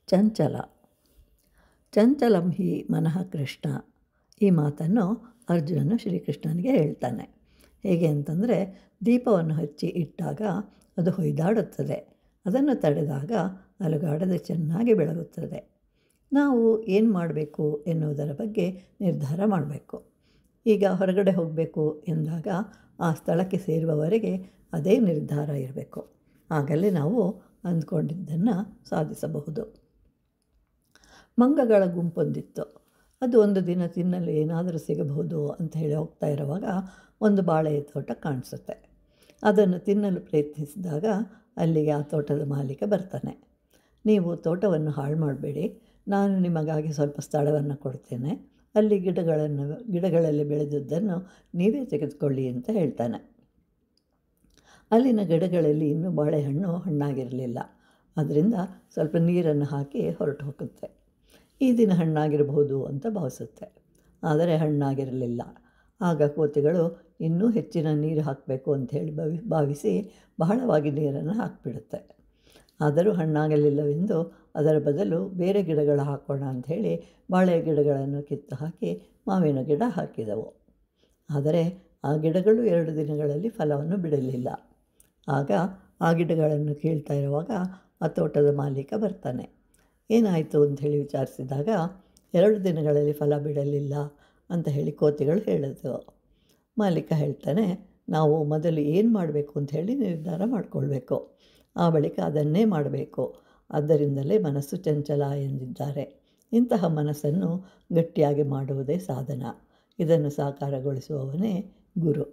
ಚಂಚಲ. ಚಂಚಲಂ ಹಿ ಮನಃ ಕೃಷ್ಣ. ಈ ಮಾತನ್ನು ಅರ್ಜುನನು ಶ್ರೀಕೃಷ್ಣನಿಗೆ ಹೇಳ್ತಾನೆ. ಹೇಗೆ ಅಂತಂದರೆ, ದೀಪವನ್ನು ಹಚ್ಚಿ ಇಟ್ಟಾಗ ಅದು ಹೊಯ್ದಾಡುತ್ತದೆ, ಅದನ್ನು ತಡೆದಾಗ ಅಲುಗಾಡದೆ ಚೆನ್ನಾಗಿ ಬೆಳಗುತ್ತದೆ. ನಾವು ಏನು ಮಾಡಬೇಕು ಎನ್ನುವುದರ ಬಗ್ಗೆ ನಿರ್ಧಾರ ಮಾಡಬೇಕು. ಈಗ ಹೊರಗಡೆ ಹೋಗಬೇಕು ಎಂದಾಗ ಆ ಸ್ಥಳಕ್ಕೆ ಸೇರುವವರೆಗೆ ಅದೇ ನಿರ್ಧಾರ ಇರಬೇಕು. ಆಗಲೇ ನಾವು ಅಂದ್ಕೊಂಡಿದ್ದನ್ನು ಸಾಧಿಸಬಹುದು. ಮಂಗಗಳ ಗುಂಪೊಂದಿತ್ತು. ಅದು ಒಂದು ದಿನ ತಿನ್ನಲು ಏನಾದರೂ ಸಿಗಬಹುದು ಅಂತ ಹೇಳಿ ಹೋಗ್ತಾ ಇರುವಾಗ ಒಂದು ಬಾಳೆಯ ತೋಟ ಕಾಣಿಸುತ್ತೆ. ಅದನ್ನು ತಿನ್ನಲು ಪ್ರಯತ್ನಿಸಿದಾಗ ಅಲ್ಲಿಗೆ ಆ ತೋಟದ ಮಾಲೀಕ ಬರ್ತಾನೆ. ನೀವು ತೋಟವನ್ನು ಹಾಳು ಮಾಡಬೇಡಿ, ನಾನು ನಿಮಗಾಗಿ ಸ್ವಲ್ಪ ಸ್ಥಳವನ್ನು ಕೊಡ್ತೇನೆ, ಅಲ್ಲಿ ಗಿಡಗಳಲ್ಲಿ ಬೆಳೆದದ್ದನ್ನು ನೀವೇ ತೆಗೆದುಕೊಳ್ಳಿ ಅಂತ ಹೇಳ್ತಾನೆ. ಅಲ್ಲಿನ ಗಿಡಗಳಲ್ಲಿ ಇನ್ನೂ ಬಾಳೆಹಣ್ಣು ಹಣ್ಣಾಗಿರಲಿಲ್ಲ. ಅದರಿಂದ ಸ್ವಲ್ಪ ನೀರನ್ನು ಹಾಕಿ ಹೊರಟು ಹೋಗುತ್ತೆ. ಈ ದಿನ ಹಣ್ಣಾಗಿರಬಹುದು ಅಂತ ಭಾವಿಸುತ್ತೆ, ಆದರೆ ಹಣ್ಣಾಗಿರಲಿಲ್ಲ. ಆಗ ಕೋತಿಗಳು ಇನ್ನೂ ಹೆಚ್ಚಿನ ನೀರು ಹಾಕಬೇಕು ಅಂಥೇಳಿ ಭಾವಿಸಿ ಬಹಳವಾಗಿ ನೀರನ್ನು ಹಾಕಿಬಿಡುತ್ತೆ. ಆದರೂ ಹಣ್ಣಾಗಲಿಲ್ಲವೆಂದು ಅದರ ಬದಲು ಬೇರೆ ಗಿಡಗಳು ಹಾಕೋಣ ಅಂಥೇಳಿ ಬಾಳೆ ಗಿಡಗಳನ್ನು ಕಿತ್ತು ಹಾಕಿ ಮಾವಿನ ಗಿಡ ಹಾಕಿದವು. ಆದರೆ ಆ ಗಿಡಗಳು 2 ದಿನಗಳಲ್ಲಿ ಫಲವನ್ನು ಬಿಡಲಿಲ್ಲ. ಆಗ ಆ ಗಿಡಗಳನ್ನು ಕೀಳ್ತಾ ಇರುವಾಗ ಆ ತೋಟದ ಮಾಲೀಕ ಬರ್ತಾನೆ. ಏನಾಯಿತು ಅಂಥೇಳಿ ವಿಚಾರಿಸಿದಾಗ 2 ದಿನಗಳಲ್ಲಿ ಫಲ ಬಿಡಲಿಲ್ಲ ಅಂತ ಹೇಳಿ ಕೋತಿಗಳು ಹೇಳಿದವು. ಮಾಲೀಕ ಹೇಳ್ತಾನೆ, ನಾವು ಮೊದಲು ಏನು ಮಾಡಬೇಕು ಅಂಥೇಳಿ ನಿರ್ಧಾರ ಮಾಡಿಕೊಳ್ಬೇಕು, ಆ ಬಳಿಕ ಅದನ್ನೇ ಮಾಡಬೇಕು. ಆದ್ದರಿಂದಲೇ ಮನಸ್ಸು ಚಂಚಲ ಎಂದಿದ್ದಾರೆ. ಇಂತಹ ಮನಸ್ಸನ್ನು ಗಟ್ಟಿಯಾಗಿ ಮಾಡುವುದೇ ಸಾಧನ. ಇದನ್ನು ಸಾಕಾರಗೊಳಿಸುವವನೇ ಗುರು.